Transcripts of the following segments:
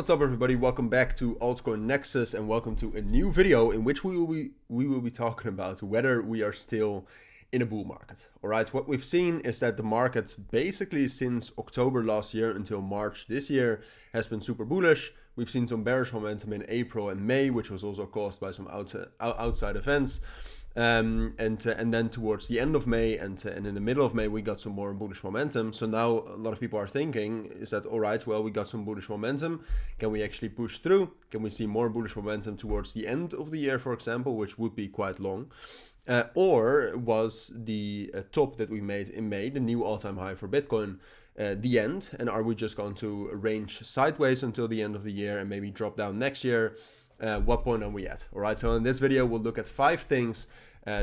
What's up, everybody? Welcome back to Altcoin Nexus and welcome to a new video in which we will be talking about whether we are still in a bull market. All right, what we've seen is that the market basically since October last year until March this year has been super bullish. We've seen some bearish momentum in April and May, which was also caused by some outside events. And then towards the end of May and in the middle of May, we got some more bullish momentum. So now a lot of people are thinking is that, all right, well, we got some bullish momentum. Can we actually push through? Can we see more bullish momentum towards the end of the year, for example, which would be quite long? Or was the top that we made in May, the new all-time high for Bitcoin, the end? And are we just going to range sideways until the end of the year and maybe drop down next year? What point are we at? All right, so in this video, we'll look at 5 things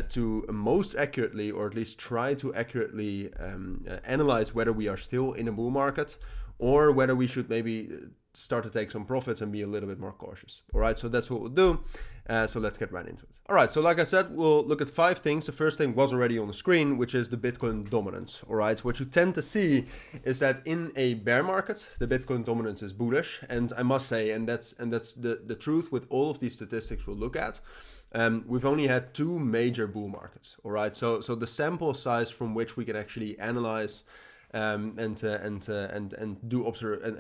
to most accurately, or at least try to accurately analyze whether we are still in a bull market or whether we should maybe start to take some profits and be a little bit more cautious. All right, so that's what we'll do. So let's get right into it. All right, so like I said, we'll look at 5 things. The first thing was already on the screen, which is the Bitcoin dominance. All right, what you tend to see is that in a bear market, the Bitcoin dominance is bullish. And I must say, and that's the truth with all of these statistics we'll look at. We've only had 2 major bull markets. All right, so the sample size from which we can actually analyze and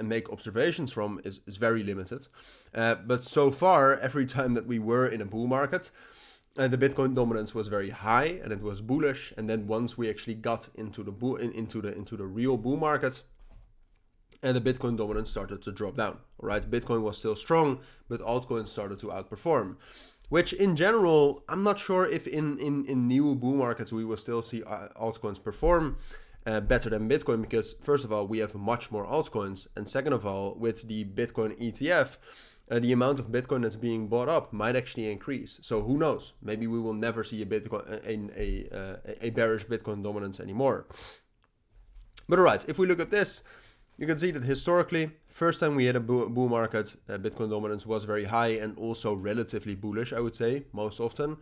make observations from is very limited. But so far, every time that we were in a bull market, the Bitcoin dominance was very high and it was bullish. And then once we actually got into the real bull market, and the Bitcoin dominance started to drop down. All right, Bitcoin was still strong, but altcoins started to outperform. Which in general, I'm not sure if in new bull markets we will still see altcoins perform better than Bitcoin, because first of all, we have much more altcoins, and second of all, with the Bitcoin ETF, the amount of Bitcoin that's being bought up might actually increase. So who knows? Maybe we will never see a bearish Bitcoin dominance anymore. But all right, if we look at this, you can see that historically, first time we had a bull market, Bitcoin dominance was very high and also relatively bullish, I would say, most often.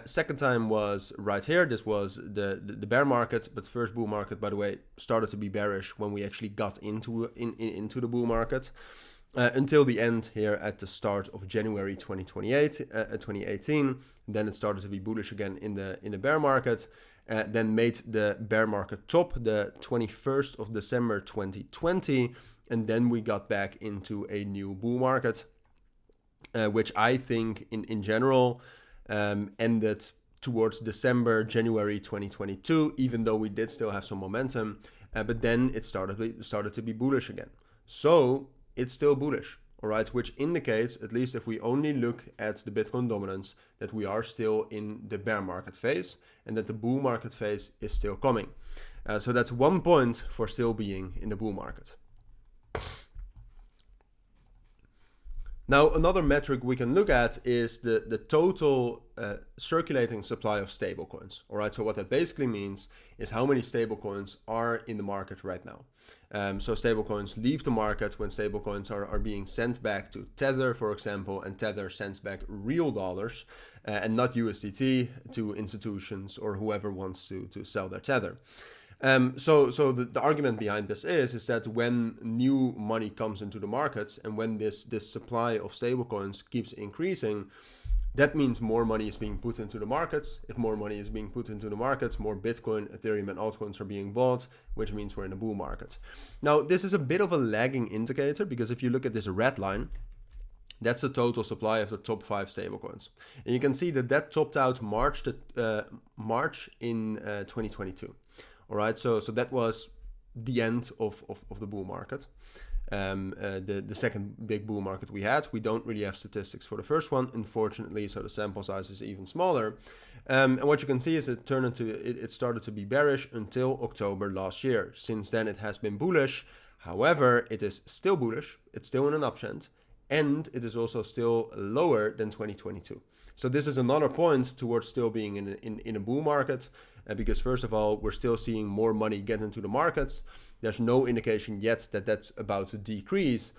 Second time was right here. This was the bear market, but first bull market, by the way, started to be bearish when we actually got into the bull market until the end here at the start of January 2018. Then it started to be bullish again in the bear market. Then made the bear market top the 21st of December 2020, and then we got back into a new bull market, which I think in general ended towards January 2022, even though we did still have some momentum, but then it started to be bullish again. So it's still bullish, all right, which indicates, at least if we only look at the Bitcoin dominance, that we are still in the bear market phase and that the bull market phase is still coming. So that's 1 point for still being in the bull market. Now, another metric we can look at is the total circulating supply of stablecoins. All right, so what that basically means is how many stablecoins are in the market right now. So stablecoins leave the market when stablecoins are being sent back to Tether, for example, and Tether sends back real dollars and not USDT to institutions or whoever wants to sell their Tether. So the argument behind this is that when new money comes into the markets and when this supply of stablecoins keeps increasing, that means more money is being put into the markets. If more money is being put into the markets, more Bitcoin, Ethereum, and altcoins are being bought, which means we're in a bull market. Now, this is a bit of a lagging indicator, because if you look at this red line, that's the total supply of the top 5 stablecoins. And you can see that topped out March in 2022. All right, so that was the end of the bull market. The second big bull market we had. We don't really have statistics for the first one, unfortunately, so the sample size is even smaller. And what you can see is it started to be bearish until October last year. Since then, it has been bullish. However, it is still bullish. It's still in an uptrend, and it is also still lower than 2022. So this is another point towards still being in a bull market, because first of all, we're still seeing more money get into the markets. There's no indication yet that that's about to decrease.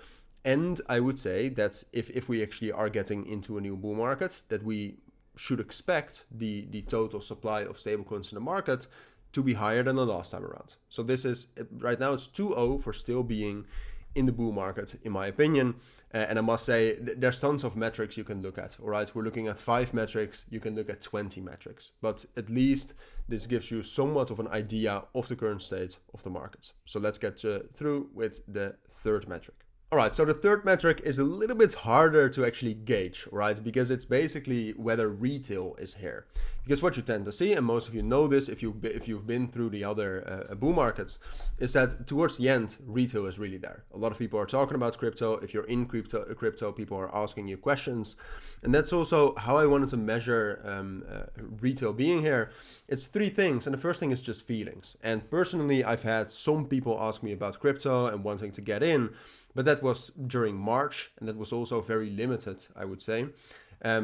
And I would say that if we actually are getting into a new bull market, that we should expect the total supply of stablecoins in the market to be higher than the last time around. So this is, right now it's 2-0 for still being in the bull market, in my opinion. And I must say, there's tons of metrics you can look at, all right? We're looking at 5 metrics, you can look at 20 metrics, but at least this gives you somewhat of an idea of the current state of the markets. So let's get through with the third metric. All right, so the third metric is a little bit harder to actually gauge, right? Because it's basically whether retail is here. Because what you tend to see, and most of you know this if you've been through the other bull markets, is that towards the end, retail is really there. A lot of people are talking about crypto. If you're in crypto, people are asking you questions. And that's also how I wanted to measure retail being here. It's 3 things. And the first thing is just feelings. And personally, I've had some people ask me about crypto and wanting to get in. But that was during March, and that was also very limited, I would say.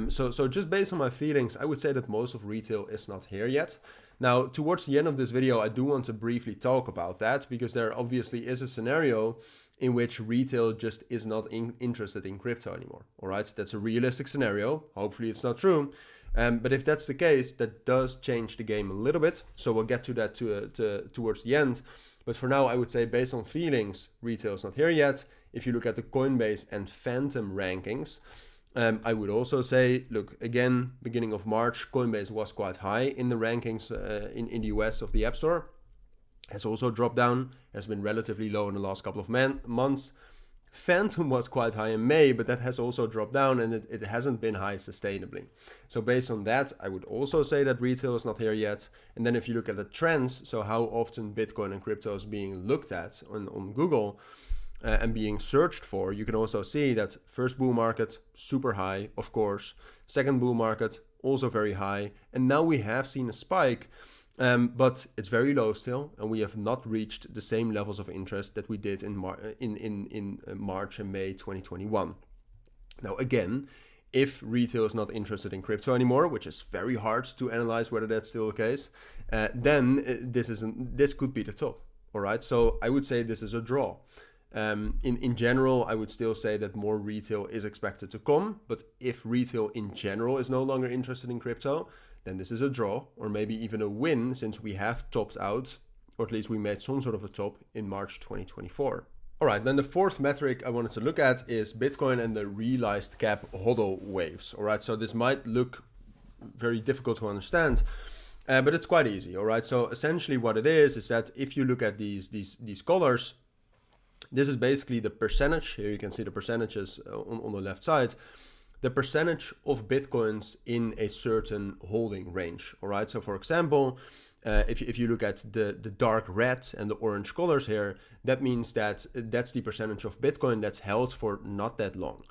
So just based on my feelings, I would say that most of retail is not here yet. Now, towards the end of this video, I do want to briefly talk about that, because there obviously is a scenario in which retail just is not interested in crypto anymore. All right, that's a realistic scenario. Hopefully it's not true. But if that's the case, that does change the game a little bit. So we'll get to that towards the end. But for now, I would say based on feelings, retail is not here yet. If you look at the Coinbase and Phantom rankings, I would also say, look, again, beginning of March, Coinbase was quite high in the rankings in the US of the App Store. Has also dropped down, has been relatively low in the last couple of months. Phantom was quite high in May, but that has also dropped down, and it hasn't been high sustainably. So based on that, I would also say that retail is not here yet. And then if you look at the trends, so how often Bitcoin and crypto is being looked at on Google and being searched for, you can also see that first bull market, super high, of course. Second bull market, also very high. And now we have seen a spike. But it's very low still, and we have not reached the same levels of interest that we did in March and May 2021. Now, again, if retail is not interested in crypto anymore, which is very hard to analyze whether that's still the case, then this could be the top. All right, so I would say this is a draw. In general, I would still say that more retail is expected to come, but if retail in general is no longer interested in crypto, then this is a draw, or maybe even a win, since we have topped out, or at least we made some sort of a top in March 2024. All right, then the fourth metric I wanted to look at is Bitcoin and the realized cap HODL waves. All right, so this might look very difficult to understand, but it's quite easy. All right, so essentially what it is that if you look at these colors, this is basically the percentage. Here you can see the percentages on the left side. The percentage of Bitcoins in a certain holding range. All right. So for example, if you look at the dark red and the orange colors here, that means that that's the percentage of Bitcoin that's held for not that long.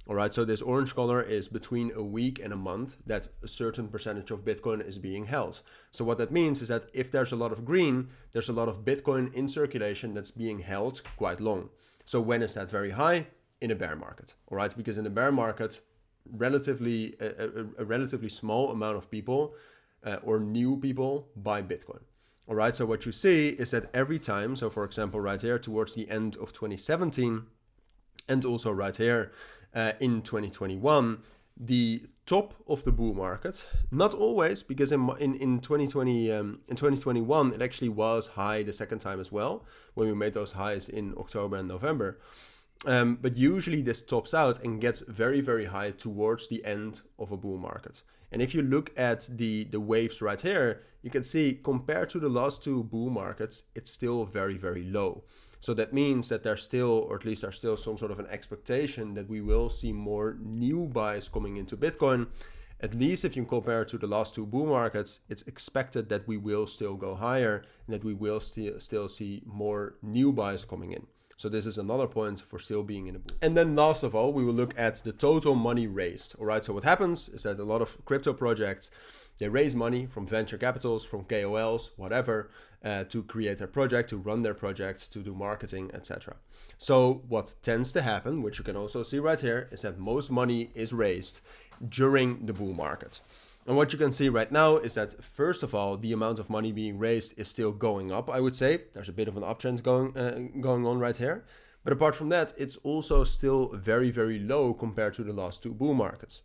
All right. So this orange color is between a week and a month that a certain percentage of Bitcoin is being held. So what that means is that if there's a lot of green, there's a lot of Bitcoin in circulation that's being held quite long. So when is that very high? In a bear market. All right. Because in a bear market, relatively a relatively small amount of people or new people buy Bitcoin. All right, so what you see is that every time, so for example right here towards the end of 2017 and also right here in 2021, the top of the bull market, not always, because in 2021 it actually was high the second time as well, when we made those highs in October and November. But usually this tops out and gets very, very high towards the end of a bull market. And if you look at the waves right here, you can see compared to the last 2 bull markets, it's still very, very low. So that means that there's still, or at least there's still some sort of an expectation that we will see more new buys coming into Bitcoin. At least if you compare it to the last 2 bull markets, it's expected that we will still go higher and that we will still see more new buys coming in. So this is another point for still being in a bull. And then last of all, we will look at the total money raised. All right, so what happens is that a lot of crypto projects, they raise money from venture capitals, from KOLs, whatever, to create their project, to run their projects, to do marketing, etc. So what tends to happen, which you can also see right here, is that most money is raised during the bull market. And what you can see right now is that, first of all, the amount of money being raised is still going up, I would say. There's a bit of an uptrend going on right here. But apart from that, it's also still very, very low compared to the last 2 bull markets.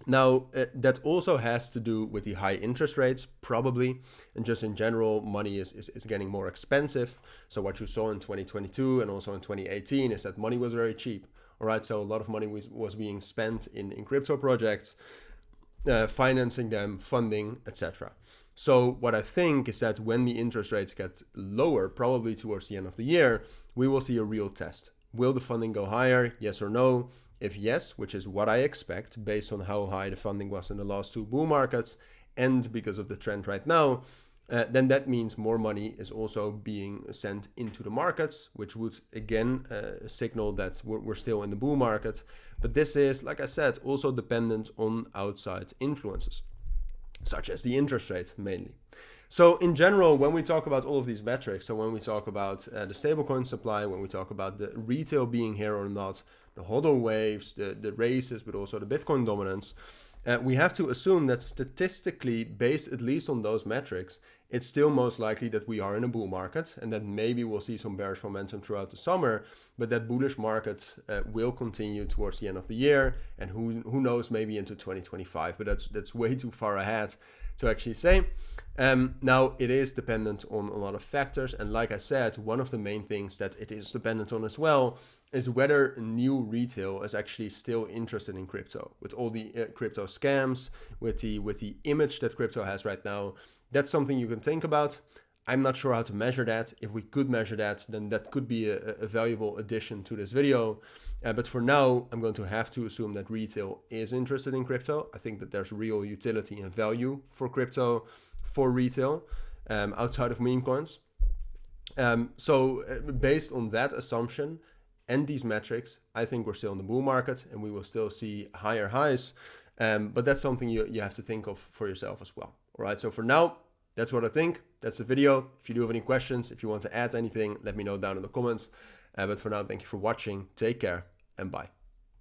Now, that also has to do with the high interest rates, probably, and just in general, money is getting more expensive. So what you saw in 2022 and also in 2018 is that money was very cheap. All right, so a lot of money was being spent in crypto projects, financing them, funding, etc. So what I think is that when the interest rates get lower, probably towards the end of the year, we will see a real test. Will the funding go higher? Yes or no? If yes, which is what I expect based on how high the funding was in the last two bull markets and because of the trend right now, then that means more money is also being sent into the markets, which would again signal that we're still in the bull market. But this is, like I said, also dependent on outside influences, such as the interest rate mainly. So in general, when we talk about all of these metrics, so when we talk about the stablecoin supply, when we talk about the retail being here or not, the HODL waves, the races, but also the Bitcoin dominance, we have to assume that statistically, based at least on those metrics, it's still most likely that we are in a bull market and that maybe we'll see some bearish momentum throughout the summer, but that bullish market will continue towards the end of the year and who knows, maybe into 2025, but that's way too far ahead to actually say. Now, it is dependent on a lot of factors, and like I said, one of the main things that it is dependent on as well is whether new retail is actually still interested in crypto. With all the crypto scams, with the image that crypto has right now, that's something you can think about. I'm not sure how to measure that. If we could measure that, then that could be a valuable addition to this video. But for now, I'm going to have to assume that retail is interested in crypto. I think that there's real utility and value for crypto for retail outside of meme coins. So based on that assumption and these metrics, I think we're still in the bull market and we will still see higher highs. But that's something you have to think of for yourself as well. All right, so for now, that's what I think. That's the video. If you do have any questions, if you want to add anything, let me know down in the comments. But for now, thank you for watching. Take care and bye.